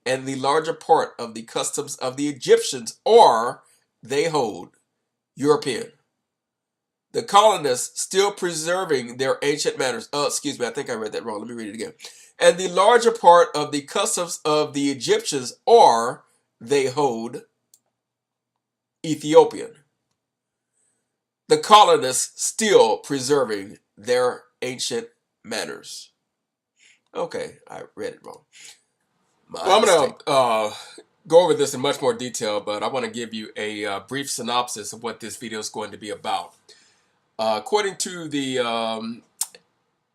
and the larger part of the customs of the Egyptians, or they hold European. The colonists still preserving their ancient manners. Oh, excuse me, I think I read that wrong. Let me read it again. And the larger part of the customs of the Egyptians, or they hold Ethiopian. The colonists still preserving their ancient manners. Okay, I read it wrong. Well, I'm going to go over this in much more detail, but I want to give you a brief synopsis of what this video is going to be about. According to the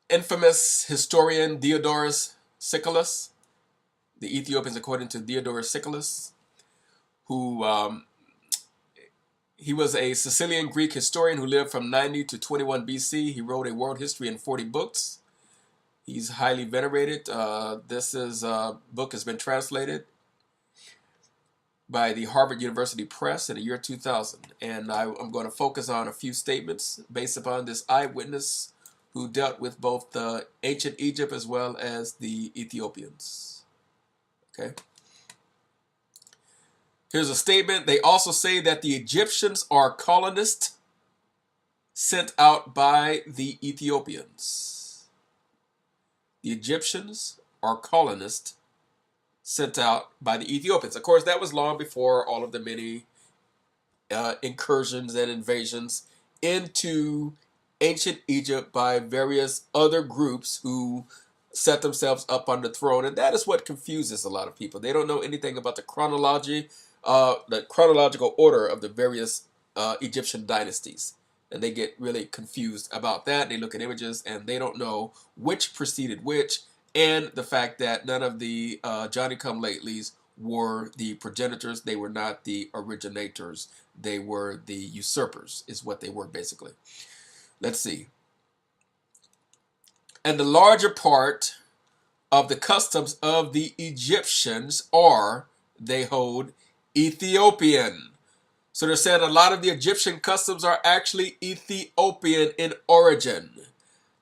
infamous historian Diodorus Siculus, the Ethiopians according to Diodorus Siculus, who he was a Sicilian Greek historian who lived from 90 to 21 BC. He wrote a world history in 40 books. He's highly venerated. This book has been translated by the Harvard University Press in the year 2000. And I'm going to focus on a few statements based upon this eyewitness who dealt with both the ancient Egypt as well as the Ethiopians. Okay. Here's a statement. They also say that the Egyptians are colonists sent out by the Ethiopians. The Egyptians are colonists sent out by the Ethiopians. Of course, that was long before all of the many incursions and invasions into ancient Egypt by various other groups who set themselves up on the throne. And that is what confuses a lot of people. They don't know anything about the chronological order of the various Egyptian dynasties. And they get really confused about that. They look at images and they don't know which preceded which, and the fact that none of the Johnny-come-latelys were the progenitors. They were not the originators. They were the usurpers, is what they were basically. Let's see. And the larger part of the customs of the Egyptians are, they hold Ethiopian. So they're saying a lot of the Egyptian customs are actually Ethiopian in origin.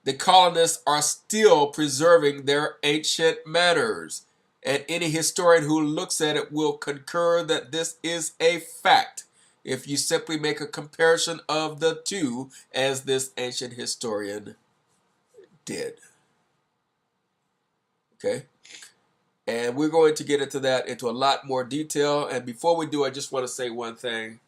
The colonists are still preserving their ancient manners. And any historian who looks at it will concur that this is a fact if you simply make a comparison of the two, as this ancient historian did. Okay? And we're going to get into that into a lot more detail. And before we do, I just want to say one thing.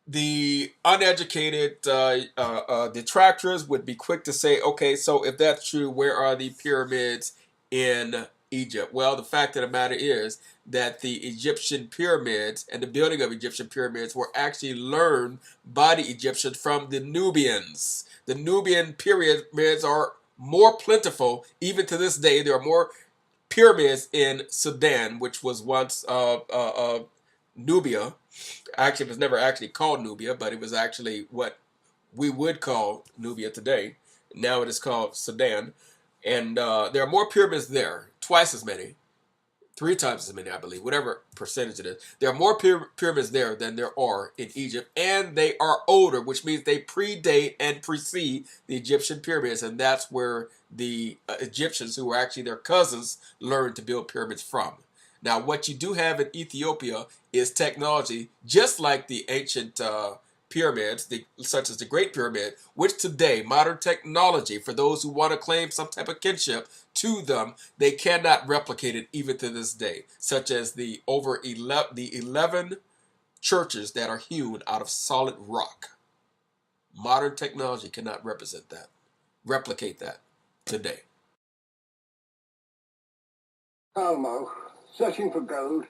The uneducated detractors would be quick to say, okay, so if that's true, where are the pyramids in Egypt? Well, the fact of the matter is that the Egyptian pyramids and the building of Egyptian pyramids were actually learned by the Egyptians from the Nubians. The Nubian pyramids are more plentiful even to this day. There are more pyramids in Sudan, which was once Nubia. Actually, it was never actually called Nubia, but it was actually what we would call Nubia today. Now it is called Sudan. And there are more pyramids there, twice as many, 3 times as many, I believe, whatever percentage it is. There are more pyramids there than there are in Egypt, and they are older, which means they predate and precede the Egyptian pyramids, and that's where the Egyptians, who were actually their cousins, learned to build pyramids from. Now, what you do have in Ethiopia is technology, just like the ancient pyramids, such as the Great Pyramid, which today, modern technology, for those who want to claim some type of kinship to them, they cannot replicate it even to this day, such as the 11 churches that are hewn out of solid rock. Modern technology cannot replicate that today. Almo, searching for gold,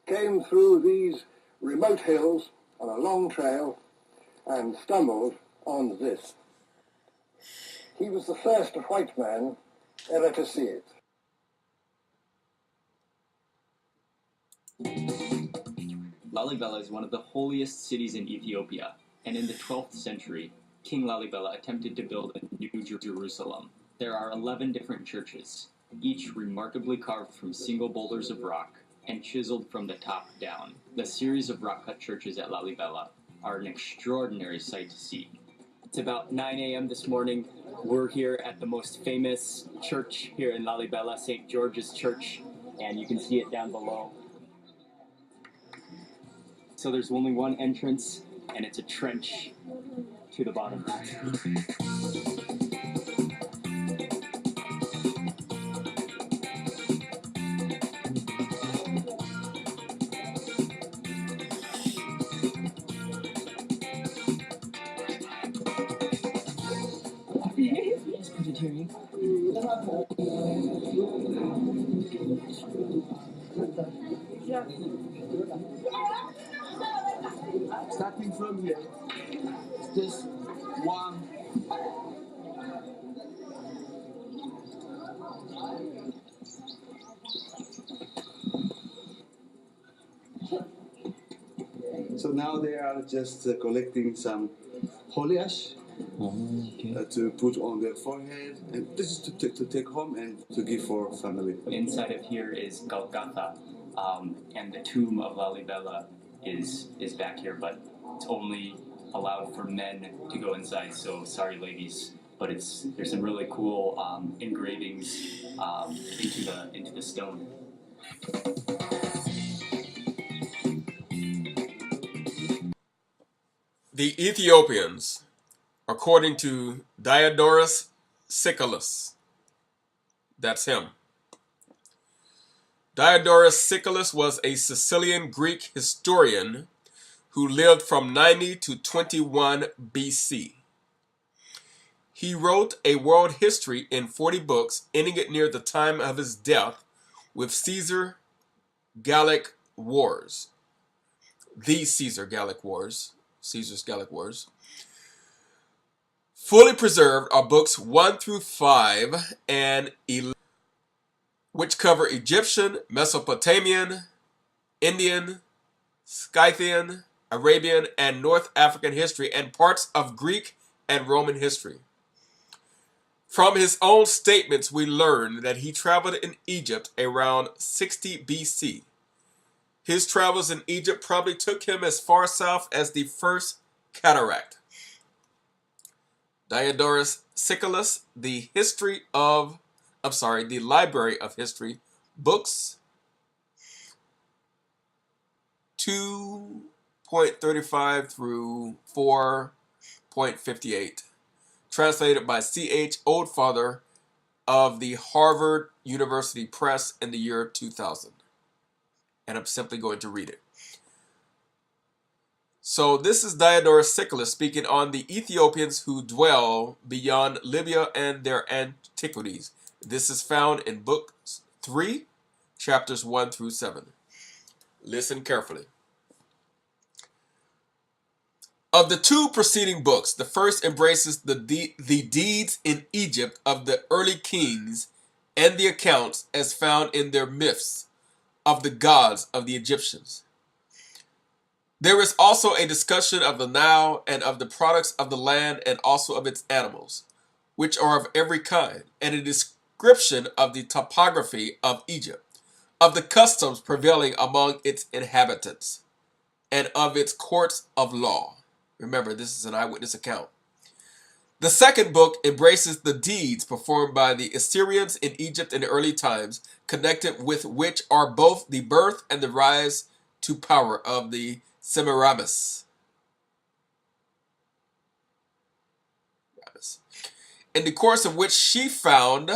came through these remote hills on a long trail and stumbled on this. He was the first white man ever to see it. Lalibela is one of the holiest cities in Ethiopia, and in the 12th century, King Lalibela attempted to build a new Jerusalem. There are 11 different churches, each remarkably carved from single boulders of rock and chiseled from the top down. The series of rock-cut churches at Lalibela are an extraordinary sight to see. It's about 9 a.m. this morning. We're here at the most famous church here in Lalibela, St. George's Church. and you can see it down below. So there's only one entrance, and it's a trench to the bottom. Starting from here, just one. So now they are just collecting some holy ash to put on their forehead, and this is to take home and to give for family. Inside of here is Golgotha, and the tomb of Lalibela is back here, but it's only allowed for men to go inside. So sorry, ladies, but there's some really cool engravings into the stone. The Ethiopians, according to Diodorus Siculus, that's him. Diodorus Siculus was a Sicilian Greek historian who lived from 90 to 21 BC. He wrote a world history in 40 books, ending it near the time of his death with Caesar's Gallic Wars. Caesar's Gallic Wars. Fully preserved are books 1 through 5 and 11, which cover Egyptian, Mesopotamian, Indian, Scythian, Arabian, and North African history, and parts of Greek and Roman history. From his own statements, we learn that he traveled in Egypt around 60 BC. His travels in Egypt probably took him as far south as the First Cataract. Diodorus Siculus, the Library of History, books 2.35 through 4.58, translated by C.H. Oldfather of the Harvard University Press in the year 2000. And I'm simply going to read it. So this is Diodorus Siculus speaking on the Ethiopians who dwell beyond Libya and their antiquities. This is found in Book 3, chapters 1 through 7. Listen carefully. Of the two preceding books, the first embraces the deeds in Egypt of the early kings and the accounts as found in their myths of the gods of the Egyptians. There is also a discussion of the Nile and of the products of the land and also of its animals, which are of every kind, and a description of the topography of Egypt, of the customs prevailing among its inhabitants, and of its courts of law. Remember, this is an eyewitness account. The second book embraces the deeds performed by the Assyrians in Egypt in early times, connected with which are both the birth and the rise to power of the Semiramis. In the course of which she found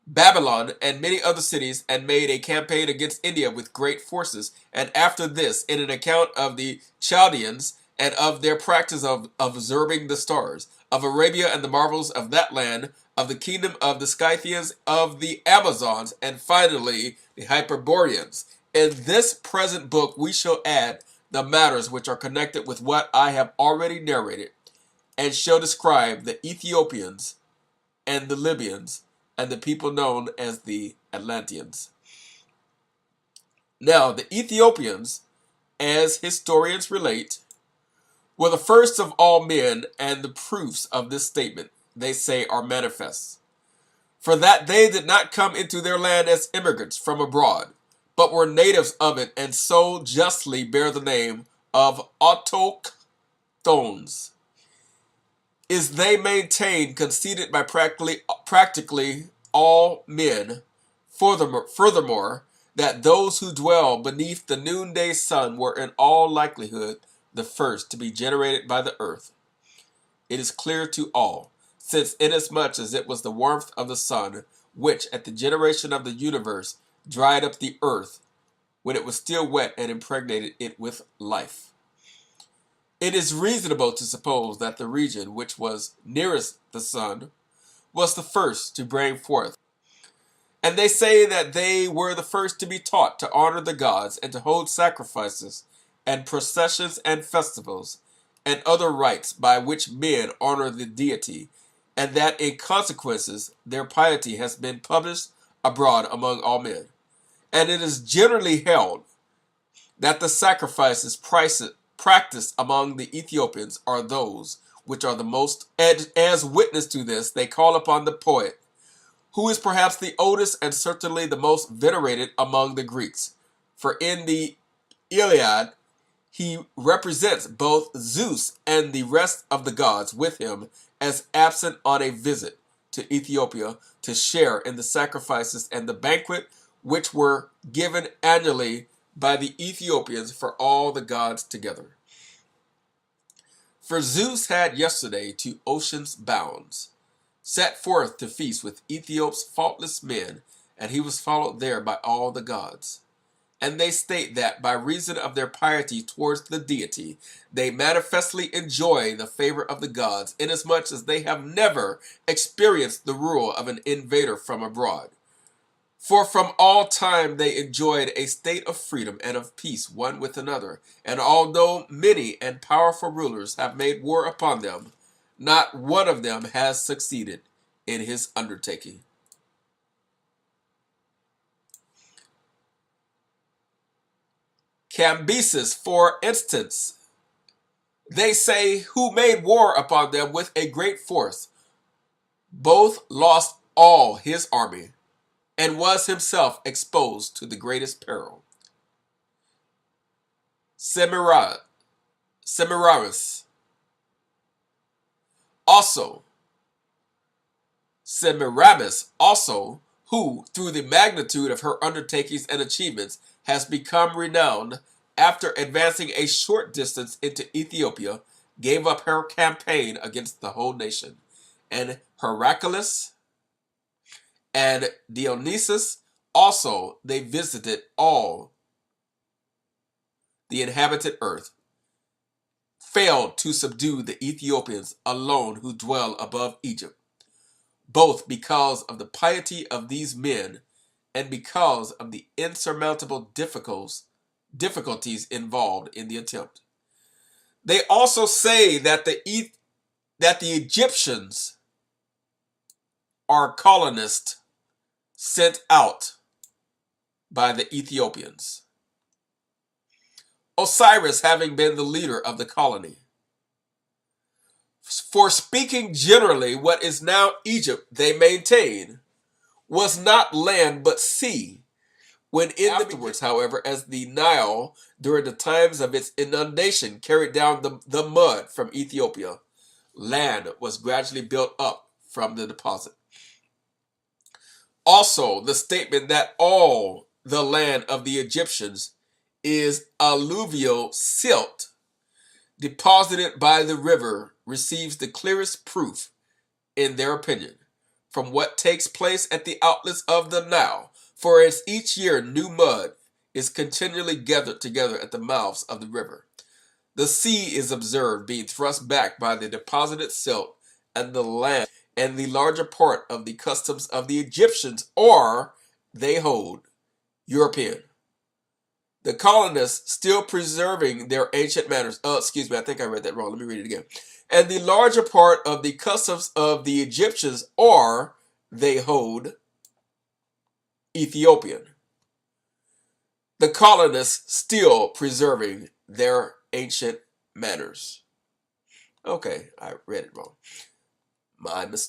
Babylon and many other cities and made a campaign against India with great forces. And after this, in an account of the Chaldeans and of their practice of observing the stars, of Arabia and the marvels of that land, of the kingdom of the Scythians, of the Amazons, and finally the Hyperboreans. In this present book we shall add the matters which are connected with what I have already narrated, and shall describe the Ethiopians and the Libyans and the people known as the Atlanteans. Now the Ethiopians, as historians relate, were the first of all men, and the proofs of this statement, they say, are manifest. For that they did not come into their land as immigrants from abroad, but were natives of it, and so justly bear the name of autochthones, is they maintain, conceded by practically all men, Furthermore, that those who dwell beneath the noonday sun were in all likelihood the first to be generated by the earth. It is clear to all, since inasmuch as it was the warmth of the sun, which at the generation of the universe dried up the earth when it was still wet and impregnated it with life. It is reasonable to suppose that the region which was nearest the sun was the first to bring forth. And they say that they were the first to be taught to honor the gods and to hold sacrifices and processions and festivals and other rites by which men honor the deity, and that in consequences their piety has been published abroad among all men. And it is generally held that the sacrifices practiced among the Ethiopians are those which are the most. As witness to this, they call upon the poet, who is perhaps the oldest and certainly the most venerated among the Greeks. For in the Iliad, he represents both Zeus and the rest of the gods with him as absent on a visit to Ethiopia to share in the sacrifices and the banquet which were given annually by the Ethiopians for all the gods together. For Zeus had yesterday to ocean's bounds set forth to feast with Ethiop's faultless men, and he was followed there by all the gods. And they state that by reason of their piety towards the deity, they manifestly enjoy the favor of the gods, inasmuch as they have never experienced the rule of an invader from abroad. For from all time they enjoyed a state of freedom and of peace one with another, and although many and powerful rulers have made war upon them, not one of them has succeeded in his undertaking. Cambyses, for instance, they say, who made war upon them with a great force, both lost all his army, and was himself exposed to the greatest peril. Semiramis also, who, through the magnitude of her undertakings and achievements, has become renowned, after advancing a short distance into Ethiopia, gave up her campaign against the whole nation. And Heraclius and Dionysus also, they visited all the inhabited earth, failed to subdue the Ethiopians alone who dwell above Egypt, both because of the piety of these men and because of the insurmountable difficulties involved in the attempt. They also say that the Egyptians are colonists sent out by the Ethiopians, Osiris having been the leader of the colony. For speaking generally, what is now Egypt, they maintain, was not land but sea, when afterwards, however, as the Nile, during the times of its inundation, carried down the mud from Ethiopia, land was gradually built up from the deposit. Also, the statement that all the land of the Egyptians is alluvial silt deposited by the river receives the clearest proof, in their opinion, from what takes place at the outlets of the Nile. For as each year new mud is continually gathered together at the mouths of the river, the sea is observed being thrust back by the deposited silt, and the land and the larger part of the customs of the Egyptians, or they hold, European. The colonists still preserving their ancient manners. Oh, excuse me, I think I read that wrong. Let me read it again. And the larger part of the customs of the Egyptians, or they hold, Ethiopian. The colonists still preserving their ancient manners. Okay, I read it wrong. My mistake.